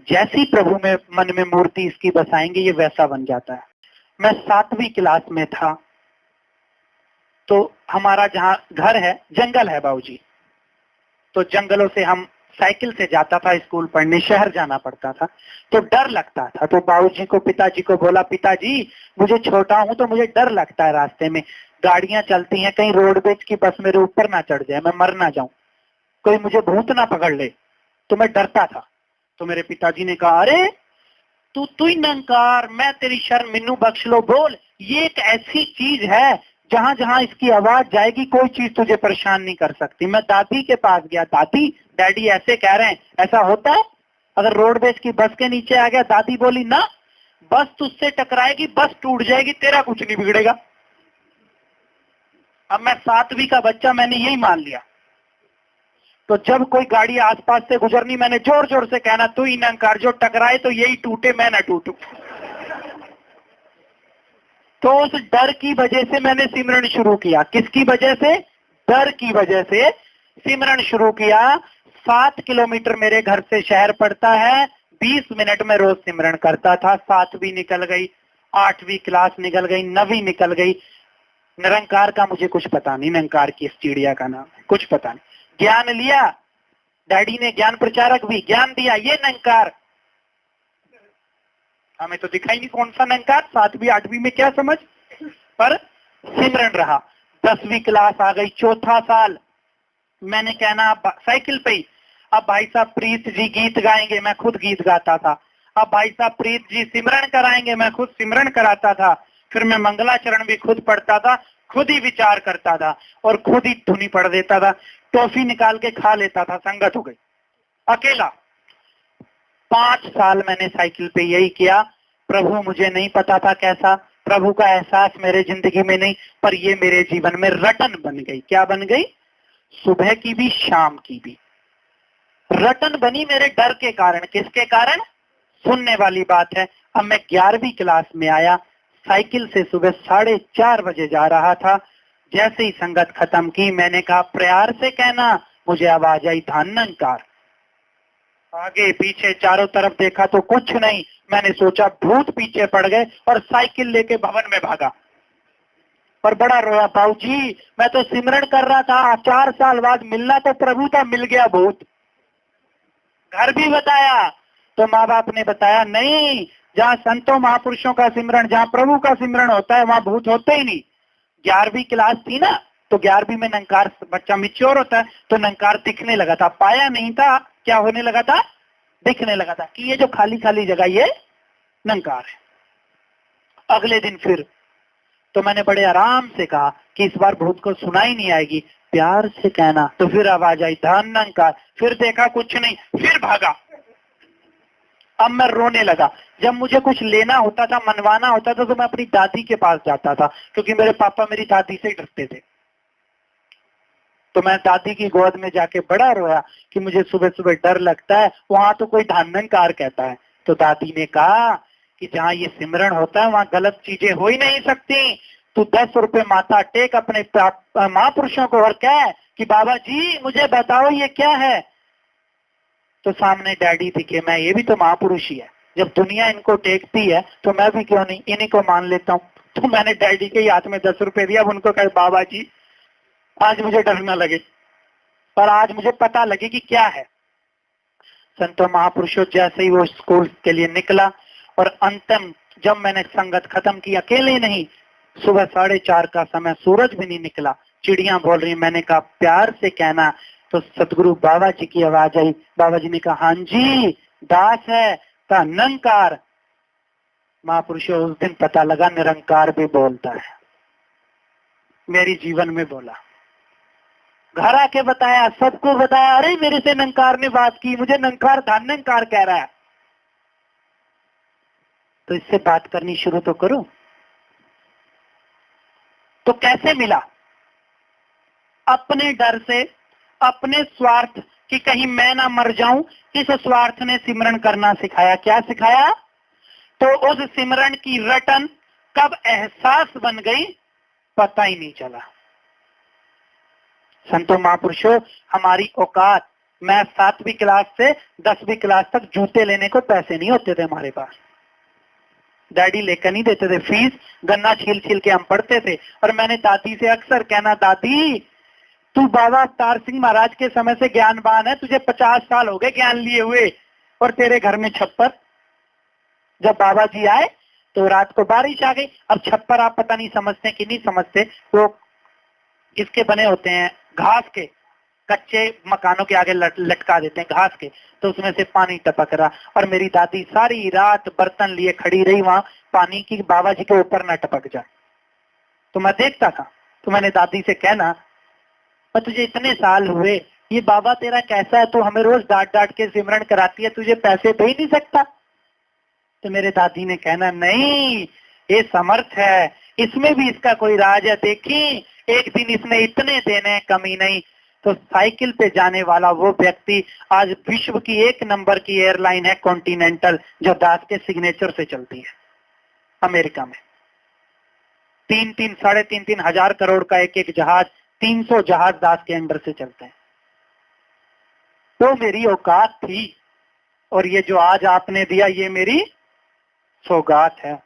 जैसी प्रभु में मन में मूर्ति इसकी बसाएंगे ये वैसा बन जाता है। मैं 7वीं क्लास में था, तो हमारा जहाँ घर है जंगल है बाबूजी, तो जंगलों से हम साइकिल से जाता था स्कूल पढ़ने, शहर जाना पड़ता था, तो डर लगता था। तो बाबूजी को पिताजी को बोला, पिताजी मुझे छोटा हूं तो मुझे डर लगता है, रास्ते में गाड़ियां चलती हैं, कहीं रोडवेज की बस मेरे ऊपर ना चढ़ जाए, मैं मर ना जाऊं, कोई मुझे भूत ना पकड़ ले, तो मैं डरता था। तो मेरे पिताजी ने कहा, अरे तू ही नंकार, मैं तेरी शर्म मिन्नू बख्श लो, बोल ये एक ऐसी चीज है जहां जहां इसकी आवाज जाएगी कोई चीज तुझे परेशान नहीं कर सकती। मैं दादी के पास गया, दादी डैडी ऐसे कह रहे हैं, ऐसा होता है? अगर रोडवेज की बस के नीचे आ गया, दादी बोली ना बस तुझसे टकराएगी, बस टूट जाएगी, तेरा कुछ नहीं बिगड़ेगा। अब मैं 7वीं का बच्चा, मैंने यही मान लिया। तो जब कोई गाड़ी आसपास से गुजरनी, मैंने जोर जोर से कहना, तू ही नंकार, जो टकराए तो यही टूटे, मैं ना टूटू। तो उस डर की वजह से मैंने सिमरन शुरू किया। किसकी वजह से? डर की वजह से सिमरन शुरू किया। 7 किलोमीटर मेरे घर से शहर पड़ता है, 20 मिनट में रोज सिमरन करता था। 7वीं निकल गई, 8वीं क्लास निकल गई, 9वीं निकल गई। निरंकार का मुझे कुछ पता नहीं, निरंकार की इस चिड़िया का नाम है, कुछ पता नहीं। ज्ञान लिया, डैडी ने ज्ञान प्रचारक भी ज्ञान दिया, ये निरंकार, हमें तो दिखाई नहीं कौन सा निरंकार, 7वीं 8वीं में क्या समझ, पर सिमरन रहा। 10वीं क्लास आ गई, 4था साल, मैंने कहना साइकिल पे ही, अब भाई साहब प्रीत जी गीत गाएंगे, मैं खुद गीत गाता था। अब भाई साहब प्रीत जी सिमरन कराएंगे, मैं खुद सिमरन कराता था। फिर मैं मंगलाचरण भी खुद पढ़ता था, खुद ही विचार करता था और खुद ही धुनी पढ़ देता था, टॉफी निकाल के खा लेता था। संगत हो गई, अकेला। 5 साल मैंने साइकिल पे यही किया। प्रभु मुझे नहीं पता था कैसा, प्रभु का एहसास मेरे जिंदगी में नहीं, पर ये मेरे जीवन में रटन बन गई। क्या बन गई? सुबह की भी शाम की भी रटन बनी, मेरे डर के कारण। किसके कारण? सुनने वाली बात है। अब मैं 11वीं क्लास में आया, साइकिल से सुबह 4:30 बजे जा रहा था। जैसे ही संगत खत्म की, मैंने कहा प्यार से कहना, मुझे आवाज आई, धानंकार। आगे पीछे चारों तरफ देखा तो कुछ नहीं। मैंने सोचा भूत पीछे पड़ गए और साइकिल लेके भवन में भागा। पर बड़ा रोया, बाबूजी मैं तो सिमरन कर रहा था, 4 साल बाद मिलना तो प्रभु था, मिल गया भूत। घर भी बताया तो माँ बाप ने बताया, नहीं, जहाँ संतों महापुरुषों का सिमरन, जहाँ प्रभु का सिमरन होता है वहां भूत होते ही नहीं। 11वीं क्लास थी ना, तो 11वीं में नंकार, बच्चा मिच्योर होता है, तो नंकार दिखने लगा था, पाया नहीं था। क्या होने लगा था? दिखने लगा था कि ये जो खाली खाली जगह ये नंकार है। अगले दिन फिर तो मैंने बड़े आराम से कहा कि इस बार भूत को सुनाई नहीं आएगी, प्यार से कहना। तो फिर आवाज आई, धान नंकार। फिर देखा कुछ नहीं, फिर भागा। अब मैं रोने लगा। जब मुझे कुछ लेना होता था, मनवाना होता था, तो मैं अपनी दादी के पास जाता था, क्योंकि मेरे पापा मेरी दादी से डरते थे। तो मैं दादी की गोद में जाके बड़ा रोया कि मुझे सुबह सुबह डर लगता है, वहां तो कोई धानंकार कहता है। तो दादी ने कहा कि जहाँ ये सिमरन होता है वहां गलत चीजें हो ही नहीं सकती। तू 10 रुपए माथा टेक अपने महापुरुषों को और कह कि बाबा जी मुझे बताओ ये क्या है। तो सामने डैडी दिखे, मैं ये भी तो महापुरुष ही है, जब दुनिया इनको टेकती है तो मैं भी क्यों नहीं, इन्हीं को मान लेता हूँ। तो मैंने डैडी के हाथ में 10 रुपए दिया, उनको कहे बाबा जी आज मुझे डर ना लगे, पर आज मुझे पता लगे कि क्या है। संतों महापुरुषों, जैसे ही वो स्कूल के लिए निकला और अंतिम जब मैंने संगत खत्म की, अकेले नहीं, सुबह 4:30 का समय, सूरज भी नहीं निकला, चिड़ियां बोल रही, मैंने कहा प्यार से कहना। तो सतगुरु बाबा जी की आवाज आई। बाबा जी ने कहा, हाँ जी दास है, का निरंकार। महापुरुषों, उस दिन पता लगा निरंकार भी बोलता है। मेरी जीवन में बोला, घर आके बताया, सबको बताया, अरे मेरे से नंकार ने बात की, मुझे नंकार धानंकार कह रहा है। तो इससे बात करनी शुरू तो करो। तो कैसे मिला? अपने डर से, अपने स्वार्थ कि कहीं मैं ना मर जाऊं, इस स्वार्थ ने सिमरन करना सिखाया। क्या सिखाया? तो उस सिमरन की रटन कब एहसास बन गई पता ही नहीं चला। संतों महापुरुषों, हमारी औकात मैं 7वीं क्लास से 10वीं क्लास तक जूते लेने को पैसे नहीं होते थे हमारे पास, डैडी लेकर नहीं देते थे फीस, गन्ना छील छील के हम पढ़ते थे। और मैंने दादी से अक्सर कहना, दादी तू बाबा अवतार सिंह महाराज के समय से ज्ञानवान है, तुझे 50 साल हो गए ज्ञान लिए हुए, और तेरे घर में छप्पर। जब बाबा जी आए तो रात को बारिश आ गई। अब छप्पर आप पता नहीं समझते कि नहीं समझते, वो किसके बने होते हैं, घास के, कच्चे मकानों के आगे लटका देते हैं घास के, तो उसमें से पानी टपक रहा। और मेरी दादी सारी रात बर्तन लिए खड़ी रही वहां पानी की, बाबा जी के ऊपर ना टपक जाए। तो मैं देखता था, तो मैंने दादी से कहना, मैं तुझे इतने साल हुए, ये बाबा तेरा कैसा है, तू हमें रोज डांट डांट के सिमरन कराती है, तुझे पैसे दे ही नहीं सकता। तो मेरे दादी ने कहना, नहीं ये समर्थ है, इसमें भी इसका कोई राज है, देखी एक दिन इसने इतने देने, कमी नहीं। तो साइकिल पे जाने वाला वो व्यक्ति आज विश्व की 1 नंबर की एयरलाइन है कॉन्टिनेंटल, जो दास के सिग्नेचर से चलती है अमेरिका में। 3-3, 3.5 हजार करोड़ का एक जहाज, 300 जहाज दास के अंडर से चलते हैं। तो मेरी औकात थी, और ये जो आज आपने दिया ये मेरी सौगात है,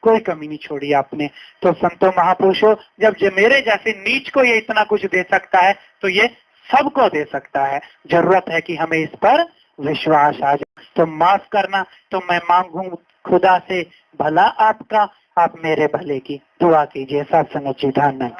कोई कमी नहीं छोड़ी आपने। तो संतो महापुरुषों, जब ये मेरे जैसे नीच को ये इतना कुछ दे सकता है तो ये सबको दे सकता है। जरूरत है कि हमें इस पर विश्वास आ जाए। तो माफ करना, तो मैं मांगू खुदा से भला आपका, आप मेरे भले की दुआ कीजिए। सत्संग चिदानंद।